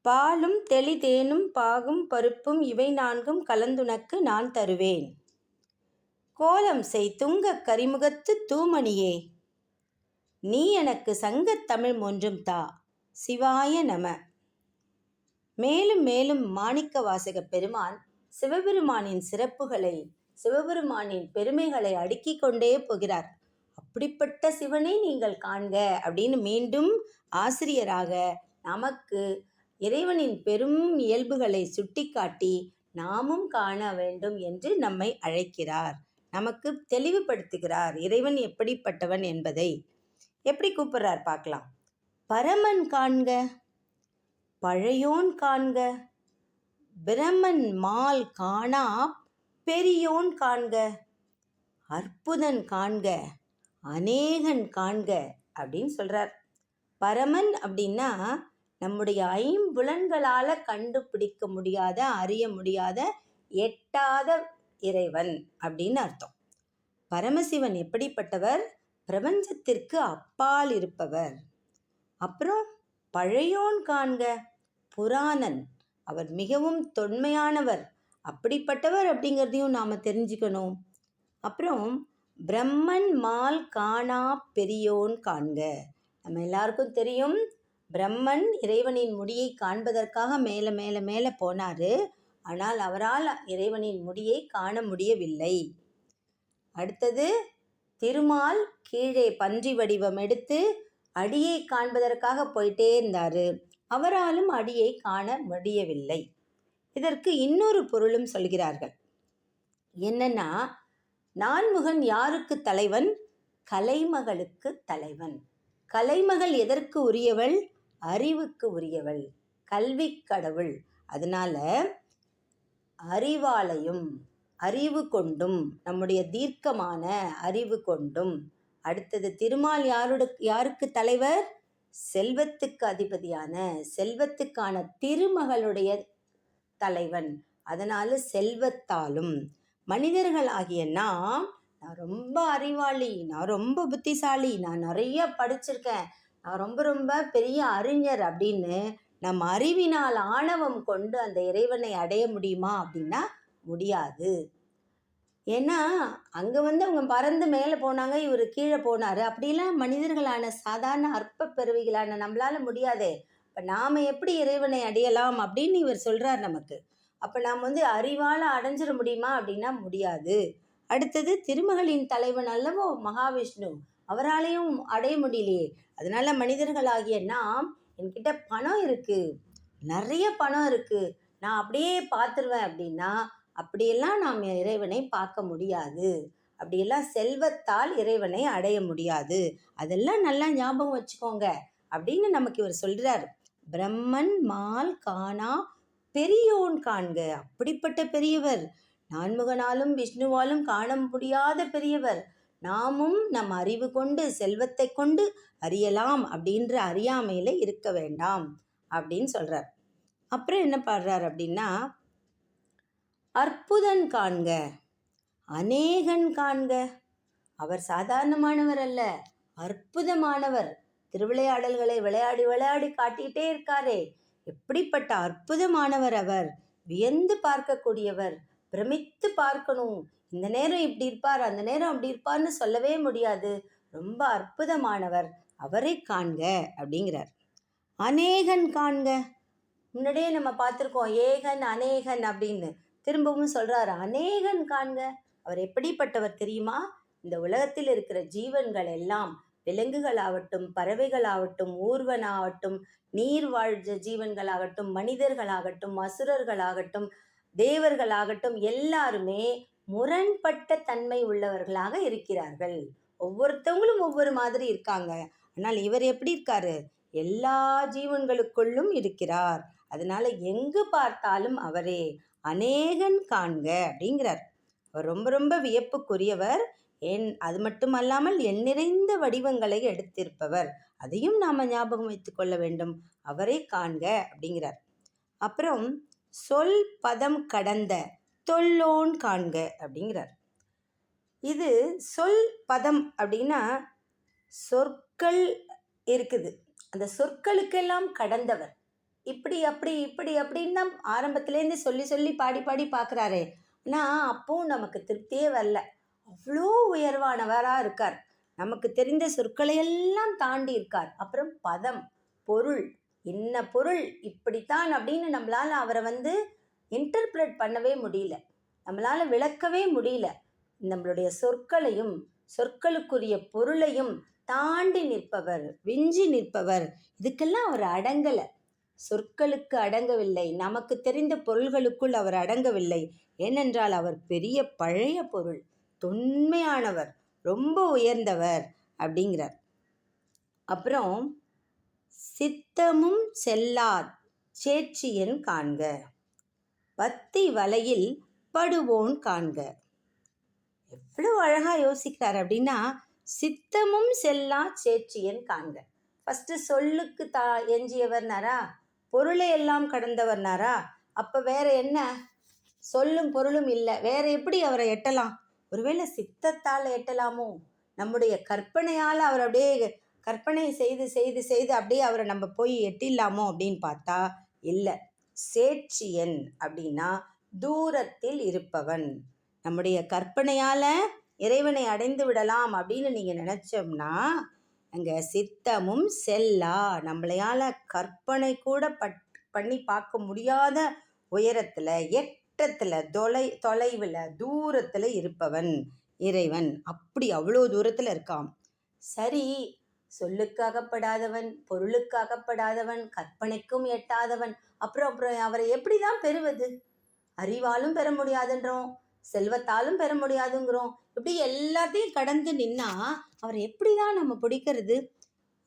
பாலும் தெளிதேனும் பாகும் பருப்பும் இவை நான்கும் கலந்துனக்கு நான் தருவேன். கோலம் செய் துங்கக் கரிமுகத்து தூமணியே, நீ எனக்கு சங்கத் தமிழ் ஒன்றும் தா. சிவாய நம. மேலும் மேலும் மாணிக்க வாசக பெருமான் சிவபெருமானின் சிறப்புகளை, சிவபெருமானின் பெருமைகளை அடுக்கிக் கொண்டே போகிறார். அப்படிப்பட்ட சிவனை நீங்கள் காண்க அப்படின்னு மீண்டும் ஆசிரியராக நமக்கு இறைவனின் பெரும் இயல்புகளை சுட்டிக்காட்டி நாமும் காண வேண்டும் என்று நம்மை அழைக்கிறார். நமக்கு தெளிவுபடுத்துகிறார் இறைவன் எப்படிப்பட்டவன் என்பதை. எப்படி கூப்பிடுறார் பார்க்கலாம். பரமன் காண்க, பழையோன் காண்க, பிரமன் மால் காணா பெரியோன் காண்க, அற்புதன் காண்க, அநேகன் காண்க அப்படின்னு சொல்றார். பரமன் அப்படின்னா நம்முடைய ஐம்புலன்களால் கண்டுபிடிக்க முடியாத, அறிய முடியாத, எட்டாத இறைவன் அப்படின்னு அர்த்தம். பரமசிவன் எப்படிப்பட்டவர்? பிரபஞ்சத்திற்கு அப்பால் இருப்பவர். அப்புறம் பழையோன் காண்க, புராணன், அவர் மிகவும் தொன்மையானவர், அப்படிப்பட்டவர் அப்படிங்கிறதையும் நாம் தெரிஞ்சுக்கணும். அப்புறம் பிரம்மன் மால் காணா பெரியோன் காண்க. நம்ம எல்லாருக்கும் தெரியும், பிரம்மன் இறைவனின் முடியை காண்பதற்காக மேலே மேலே மேலே போனார். ஆனால் அவரால் இறைவனின் முடியை காண முடியவில்லை. அடுத்தது திருமால் கீழே பன்றி வடிவம் எடுத்து அடியை காண்பதற்காக போயிட்டே இருந்தார். அவராலும் அடியை காண முடியவில்லை. இதற்கு இன்னொரு பொருளும் சொல்கிறார்கள். என்னன்னா, நான்முகன் யாருக்கு தலைவன்? கலைமகளுக்கு தலைவன். கலைமகள் எதற்கு உரியவள்? அறிவுக்கு உரியவள், கல்வி கடவுள். அதனால அறிவாலையும் அறிவு கொண்டும், நம்முடைய தீர்க்கமான அறிவு கொண்டும். அடுத்தது திருமால் யாருக்கு தலைவர்? செல்வத்துக்கு அதிபதியான, செல்வத்துக்கான திருமகளுடைய தலைவன். அதனால செல்வத்தாலும் மனிதர்கள் ஆகிய நான் ரொம்ப அறிவாளி, நான் ரொம்ப புத்திசாலி, நான் நிறைய படிச்சிருக்கேன், நான் ரொம்ப ரொம்ப பெரிய அறிஞர் அப்படின்னு நம் அறிவினால் ஆணவம் கொண்டு அந்த இறைவனை அடைய முடியுமா அப்படின்னா முடியாது. ஏன்னா அங்கே அவங்க பறந்து மேலே போனாங்க, இவர் கீழே போனார். அப்படிலாம் மனிதர்களான சாதாரண அற்ப பிறவிகளான நம்மளால முடியாதே. இப்போ நாம் எப்படி இறைவனை அடையலாம் அப்படின்னு இவர் சொல்கிறார் நமக்கு. அப்போ நாம் அறிவால் அடைஞ்சிட முடியுமா அப்படின்னா முடியாது. அடுத்தது திருமகளின் தலைவன் அல்லவோ மகாவிஷ்ணு, அவராலையும் அடைய முடியலையே. அதனால மனிதர்களாகிய நாம், என்கிட்ட பணம் இருக்குது, நிறைய பணம் இருக்குது, நான் அப்படியே பார்த்துருவேன் அப்படின்னா அப்படியெல்லாம் நாம் இறைவனை பார்க்க முடியாது. அப்படியெல்லாம் செல்வத்தால் இறைவனை அடைய முடியாது. அதெல்லாம் நல்லா ஞாபகம் வச்சுக்கோங்க அப்படின்னு நமக்கு இவர் சொல்கிறார். பிரம்மன் மால் காணா பெரியோன் காண்க. அப்படிப்பட்ட பெரியவர், நான்முகனாலும் விஷ்ணுவாலும் காண முடியாத பெரியவர். நாமும் நம் அறிவு கொண்டு, செல்வத்தை கொண்டு அறியலாம் அப்படின்ற அறியாமையில் இருக்க வேண்டாம் அப்படின்னு சொல்கிறார். அப்புறம் என்ன பாடுறார் அப்படின்னா, அற்புதன் காண்க, அநேகன் காண்க. அவர் சாதாரணமானவர் அல்ல, அற்புதமானவர். திருவிளையாடல்களை விளையாடி விளையாடி காட்டிக்கிட்டே இருக்காரே, எப்படிப்பட்ட அற்புதமானவர் அவர்! வியந்து பார்க்கக்கூடியவர், பிரமித்து பார்க்கணும். இந்த நேரம் இப்படி இருப்பார், அந்த நேரம் அப்படி இருப்பார்னு சொல்லவே முடியாது. ரொம்ப அற்புதமானவர், அவரை காண்க அப்படிங்கிறார். அநேகன் காண்க. முன்னாடியே நம்ம பார்த்துருக்கோம் ஏகன் அநேகன் அப்படின்னு. திரும்பவும் சொல்கிறார் அநேகன் காண்க. அவர் எப்படிப்பட்டவர் தெரியுமா? இந்த உலகத்தில் இருக்கிற ஜீவன்கள் எல்லாம், விலங்குகளாகட்டும், பறவைகளாகட்டும், ஊர்வனாகட்டும், நீர் வாழ்ந்த ஜீவன்களாகட்டும், மனிதர்களாகட்டும், அசுரர்களாகட்டும், தேவர்களாகட்டும், எல்லாருமே முரண்பட்ட தன்மை உள்ளவர்களாக இருக்கிறார்கள். ஒவ்வொருத்தவங்களும் ஒவ்வொரு மாதிரி இருக்காங்க. ஆனால் இவர் எப்படி இருக்காரு? எல்லா ஜீவன்களுக்குள்ளும் இருக்கிறார். அதனால எங்கு பார்த்தாலும் அவரே. அநேகன் காண்க அப்படிங்கிறார். அவர் ரொம்ப ரொம்ப வியப்புக்குரியவர். அது மட்டுமல்லாமல் எண் நிறைந்த வடிவங்களை எடுத்திருப்பவர். அதையும் நாம் ஞாபகம் வைத்து கொள்ள வேண்டும். அவரை காண்க அப்படிங்கிறார். அப்புறம் சொல் பதம் கடந்த தொல்லோன் காண்க அப்படிங்கிறார். இது சொல் பதம் அப்படின்னா சொற்கள் இருக்குது, அந்த சொற்களுக்கெல்லாம் கடந்தவர். இப்படி அப்படி இப்படி அப்படின்னு தான் ஆரம்பத்துலேருந்து சொல்லி சொல்லி பாடி பாடி பார்க்குறாரே. ஆனால் அப்பவும் நமக்கு திருப்தியே வரல. அவ்வளோ உயர்வானவராக இருக்கார். நமக்கு தெரிந்த சொற்களையெல்லாம் தாண்டி இருக்கார். அப்புறம் பதம், பொருள், இன்ன பொருள் இப்படித்தான் அப்படின்னு நம்மளால் அவரை இன்டர்பிரட் பண்ணவே முடியல, நம்மளால் விளக்கவே முடியல. நம்மளுடைய சொற்களையும் சொற்களுக்குரிய பொருளையும் தாண்டி நிற்பவர், விஞ்சி நிற்பவர். இதுக்கெல்லாம் அவர் அடங்கலை. சொற்களுக்கு அடங்கவில்லை, நமக்கு தெரிந்த பொருள்களுக்குள் அவர் அடங்கவில்லை. ஏனென்றால் அவர் பெரிய பழைய பொருள், தொன்மையானவர், ரொம்ப உயர்ந்தவர் அப்படிங்கிறார். அப்புறம் சித்தமும் செல்லா சேட்சியன் காண்க, பத்தி வலையில் படுவோன் காண்க. எவ்வளோ அழகா யோசிக்கிறார் அப்படின்னா, சித்தமும் செல்லா சேட்சியன் காண்க. ஃபஸ்ட்டு சொல்லுக்கு எஞ்சியவர்னாரா, பொருளை எல்லாம் கடந்தவர்னாரா. அப்போ வேற என்ன? சொல்லும் பொருளும் இல்லை, வேற எப்படி அவரை எட்டலாம்? ஒருவேளை சித்தத்தால் எட்டலாமோ? நம்முடைய கற்பனையால் அவர் அப்படியே கற்பனை செய்து செய்து செய்து அப்படியே அவரை நம்ம போய் எட்டிடலாமோ அப்படின்னு பார்த்தா இல்லை. சேட்சியன் அப்படின்னா தூரத்தில் இருப்பவன். நம்முடைய கற்பனையால் இறைவனை அடைந்து விடலாம் அப்படின்னு நீங்கள் நினச்சோம்னா அங்கே சித்தமும் செல்லா, நம்மளையால் கற்பனை கூட பண்ணி பார்க்க முடியாத உயரத்தில், எட்டத்தில், தொலைவில், தூரத்தில் இருப்பவன் இறைவன். அப்படி அவ்வளோ தூரத்தில் இருக்கான். சரி, சொல்லுக்கு அகப்படாதவன், பொருளுக்கு அகப்படாதவன், கற்பனைக்கும் எட்டாதவன். அப்புறம் அவரை எப்படி தான் பெறுவது? அறிவாலும் பெற முடியாதுன்றோம், செல்வத்தாலும் பெற முடியாதுங்கிறோம். இப்படி எல்லாத்தையும் கடந்து நின்னா அவரை எப்படி தான் நம்ம பிடிக்கிறது?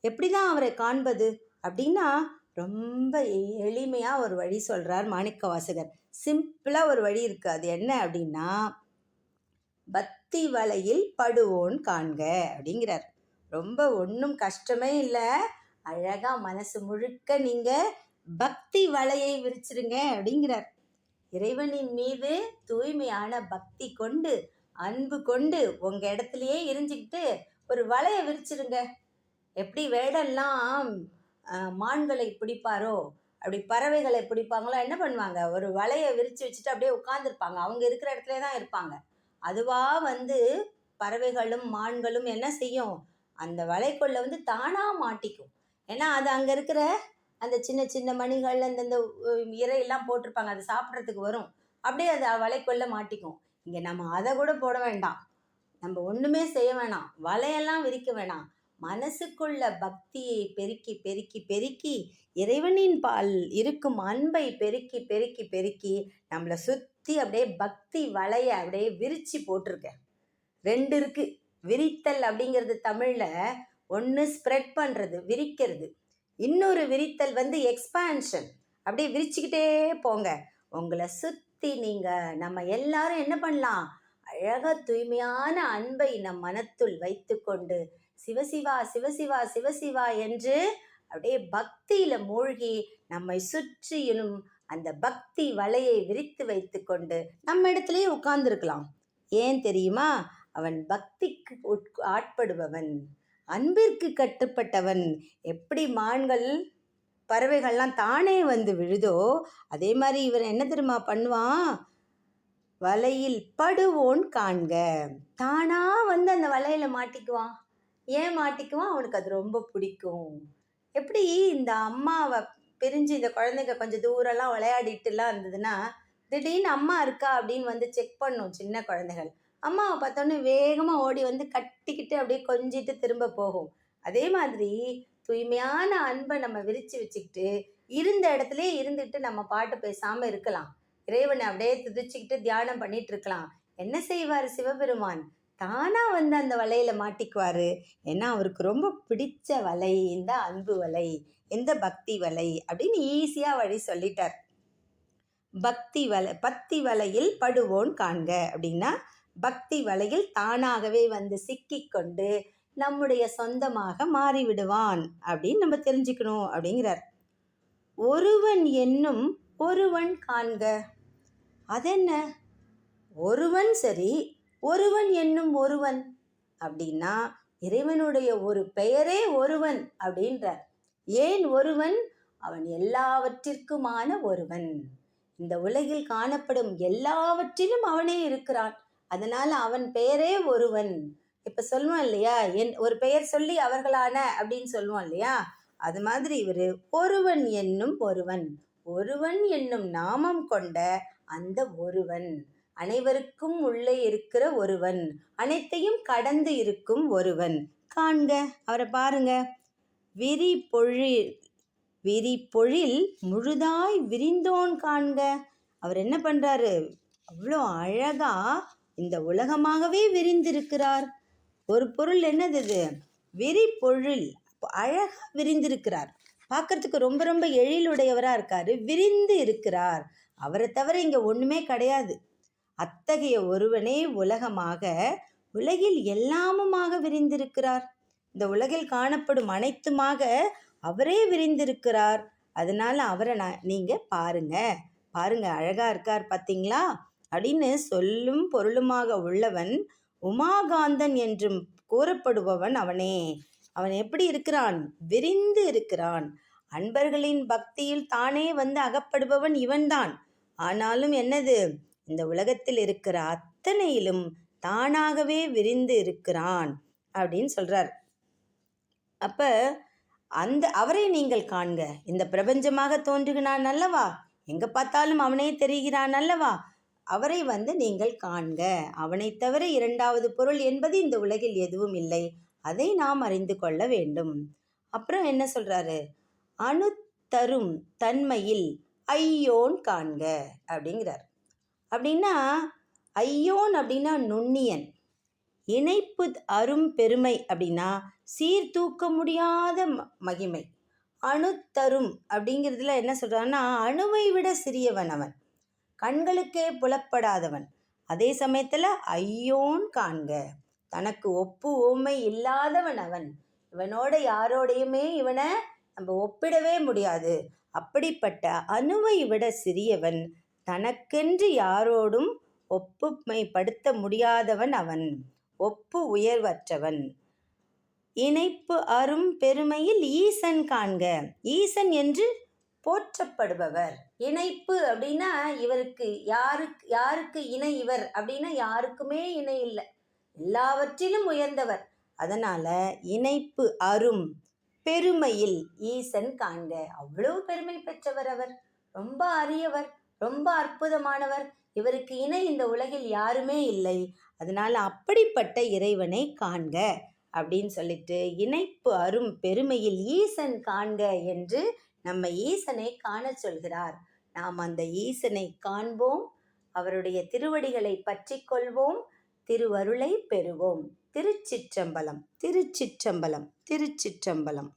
எப்படி தான் அவரை காண்பது அப்படின்னா ரொம்ப எளிமையாக ஒரு வழி சொல்கிறார் மாணிக்கவாசகர். சிம்பிளாக ஒரு வழி இருக்குது. அது என்ன அப்படின்னா, பக்தி வலையில் படுவோன் காண்க அப்படிங்கிறார். ரொம்ப ஒன்றும் கஷ்டமே இல்லை, அழகாக மனசு முழுக்க நீங்கள் பக்தி வலையை விரிச்சிருங்க அப்படிங்கிறார். இறைவனின் மீது தூய்மையான பக்தி கொண்டு, அன்பு கொண்டு உங்கள் இடத்துலையே இருந்துக்கிட்டு ஒரு வலையை விரிச்சிருங்க. எப்படி வேடெல்லாம் மான்களை பிடிப்பாரோ அப்படி பறவைகளை பிடிப்பாங்களோ என்ன பண்ணுவாங்க? ஒரு வலையை விரித்து வச்சுட்டு அப்படியே உட்காந்துருப்பாங்க, அவங்க இருக்கிற இடத்துல தான் இருப்பாங்க. அதுவாக பறவைகளும் மான்களும் என்ன செய்யும்? அந்த வலைக்குள்ளே தானாக மாட்டிக்கும். ஏன்னா அது அங்கே இருக்கிற அந்த சின்ன சின்ன மணிகள், அந்தந்த இறையெல்லாம் போட்டிருப்பாங்க, அது சாப்பிட்றதுக்கு வரும். அப்படியே அது வலைக்குள்ளே மாட்டிக்கும். இங்கே நம்ம அதை கூட போட வேண்டாம், நம்ம ஒன்றுமே செய்ய வேணாம், வலையெல்லாம் விரிக்க வேணாம். மனசுக்குள்ள பக்தியை பெருக்கி பெருக்கி பெருக்கி, இறைவனின் பால் இருக்கும் அன்பை பெருக்கி பெருக்கி பெருக்கி நம்மளை சுற்றி அப்படியே பக்தி வலையை அப்படியே விரித்து போட்டிருக்கேன். 2 இருக்குது. விரித்தல் அப்படிங்கிறது தமிழில் ஒன்று ஸ்ப்ரெட் பண்ணுறது, விரிக்கிறது. இன்னொரு விரித்தல் எக்ஸ்பான்ஷன். அப்படியே விரிச்சுக்கிட்டே போங்க. உங்களை சுற்றி நீங்கள் நம்ம எல்லாரும் என்ன பண்ணலாம்? அழகாக தூய்மையான அன்பை நம் மனத்துள் வைத்து கொண்டு சிவசிவா சிவசிவா சிவசிவா என்று அப்படியே பக்தியில் மூழ்கி நம்மை சுற்றியும் அந்த பக்தி வலையை விரித்து வைத்து கொண்டு நம்ம இடத்துலையே உட்கார்ந்துருக்கலாம். ஏன் தெரியுமா? அவன் பக்திக்கு ஆட்படுபவன், அன்பிற்கு கட்டுப்பட்டவன். எப்படி மான்கள் பறவைகள்லாம் தானே விழுதோ அதே மாதிரி இவன் என்ன தெரியுமா பண்ணுவான்? வலையில் படுவோன் காண்க. தானா அந்த வலையில மாட்டிக்குவான். ஏன் மாட்டிக்குவான்? அவனுக்கு அது ரொம்ப பிடிக்கும். எப்படி இந்த அம்மாவை பிரிஞ்சு இந்த குழந்தைங்க கொஞ்சம் தூரம்லாம் விளையாடிட்டுலாம் இருந்ததுன்னா திடீர்னு அம்மா இருக்கா அப்படின்னு செக் பண்ணும் சின்ன குழந்தைகள். அம்மாவை பார்த்தோன்னே வேகமாக ஓடி கட்டிக்கிட்டு அப்படியே கொஞ்சிட்டு திரும்ப போகும். அதே மாதிரி தூய்மையான அன்பை நம்ம விரித்து வச்சுக்கிட்டு இருந்த இடத்துலே இருந்துட்டு நம்ம பாட்டு பேசாமல் இருக்கலாம். இறைவனை அப்படியே துதிச்சுக்கிட்டு தியானம் பண்ணிட்டு இருக்கலாம். என்ன செய்வார் சிவபெருமான்? தானாக அந்த வலையில் மாட்டிக்குவார். ஏன்னா அவருக்கு ரொம்ப பிடிச்ச வலை இந்த அன்பு வலை, இந்த பக்தி வலை அப்படின்னு ஈஸியாக வழி சொல்லிட்டார். பக்தி வலையில் படுவோன் காண்க அப்படின்னா பக்தி வலையில் தானாகவே சிக்கிக்கொண்டு நம்முடைய சொந்தமாக மாறிவிடுவான் அப்படின்னு நம்ம தெரிஞ்சுக்கணும் அப்படிங்கிறார். ஒருவன் என்னும் ஒருவன் காண்க. அதென்ன? ஒருவன் சரி, ஒருவன் என்னும் ஒருவன் அப்படின்னா இறைவனுடைய ஒரு பெயரே ஒருவன் அப்படின்றார். ஏன் ஒருவன்? அவன் எல்லாவற்றிற்குமான ஒருவன். இந்த உலகில் காணப்படும் எல்லாவற்றிலும் அவனே இருக்கிறான். அதனால அவன் பெயரே ஒருவன். இப்ப சொல்லுவோம் இல்லையா, ஒரு பெயர் சொல்லி அவர்களான அப்படின்னு சொல்லுவோம் இல்லையா, அது மாதிரி இவரு ஒருவன் என்னும் ஒருவன், ஒருவன் என்னும் நாமம் கொண்ட அந்த ஒருவன், அனைவருக்கும் உள்ளே இருக்கிற ஒருவன், அனைத்தையும் கடந்து இருக்கும் ஒருவன். காண்க, அவரை பாருங்க. விரிபொழில் முழுதாய் விரிந்தோன் காண்க. அவர் என்ன பண்றாரு, அவ்வளோ அழகா இந்த உலகமாகவே விரிந்திருக்கிறார். ஒரு பொருள் என்னது இது, விரிபொழில், அழகா விரிந்திருக்கிறார். பார்க்கறதுக்கு ரொம்ப ரொம்ப எழிலுடையவராக இருக்காரு, விரிந்து இருக்கிறார். அவரை தவிர இங்கே ஒன்றுமே கிடையாது. அத்தகைய ஒருவனே உலகமாக, உலகில் எல்லாமுமாக விரிந்திருக்கிறார். இந்த உலகில் காணப்படும் அனைத்துமாக அவரே விரிந்திருக்கிறார். அதனால அவரை நீங்கள் பாருங்க, பாருங்க அழகா இருக்கார் பார்த்தீங்களா அப்படின்னு சொல்லும் பொருளுமாக உள்ளவன் உமாகாந்தன் என்றும் கூறப்படுபவன் அவனே. அவன் எப்படி இருக்கிறான், விரிந்து இருக்கிறான். அன்பர்களின் பக்தியில் தானே வந்து அகப்படுபவன் இவன்தான். ஆனாலும் என்னது, இந்த உலகத்தில் இருக்கிற அத்தனையிலும் தானாகவே விரிந்து இருக்கிறான் அப்படின்னு சொல்றார். அப்ப அவரை நீங்கள் காண்க. இந்த பிரபஞ்சமாக தோன்றுகிறான் அல்லவா, எங்க பார்த்தாலும் அவனே தெரிகிறான் அல்லவா, அவரை வந்து நீங்கள் காண்க. அவனை தவிர இரண்டாவது பொருள் என்பது இந்த உலகில் எதுவும் இல்லை, அதை நாம் அறிந்து கொள்ள வேண்டும். அப்புறம் என்ன சொல்றாரு, அணு தரும் தன்மையில் ஐயோன் காண்க அப்படிங்கிறார். அப்படின்னா ஐயோன் அப்படின்னா நுண்ணியன், இணைப்பு அரும் பெருமை அப்படின்னா சீர்தூக்க முடியாத மகிமை. அணு தரும் அப்படிங்கிறதுல என்ன சொல்றான்னா, அணுவை விட சிறியவன் அவன், கண்களுக்கே புலப்படாதவன். அதே சமயத்துல ஐயோன் காண்க, தனக்கு ஒப்பு ஓமை இல்லாதவன் அவன். இவனோட யாரோடையுமே இவனை நம்ம ஒப்பிடவே முடியாது. அப்படிப்பட்ட அணுவை விட சிறியவன், தனக்கென்று யாரோடும் ஒப்புமைப்படுத்த முடியாதவன் அவன், ஒப்பு உயர்வற்றவன். இணைப்பு அரும் பெருமையில் ஈசன் காண்க, ஈசன் என்று போற்றப்படுபவர். இணைப்பு அப்படின்னா இவருக்கு யாருக்கு இணை இவர் அப்படின்னா யாருக்குமே இணை இல்லை, எல்லாவற்றிலும் உயர்ந்தவர். அதனால இணைப்பு அரும் பெருமையில் ஈசன் காண்க. அவ்வளவு பெருமை பெற்றவர் அவர், ரொம்ப அரியவர், ரொம்ப அற்புதமானவர். இவருக்கு இணை இந்த உலகில் யாருமே இல்லை. அதனால அப்படிப்பட்ட இறைவனை காண்க அப்படின்னு சொல்லிட்டு இணைப்பு அரும் பெருமையில் ஈசன் காண்க என்று நம்ம ஈசனை காண சொல்கிறார். நாம் அந்த ஈசனை காண்போம், அவருடைய திருவடிகளை பற்றி கொள்வோம், திருவருளை பெறுவோம். திருச்சிற்றம்பலம், திருச்சிற்றம்பலம், திருச்சிற்றம்பலம்.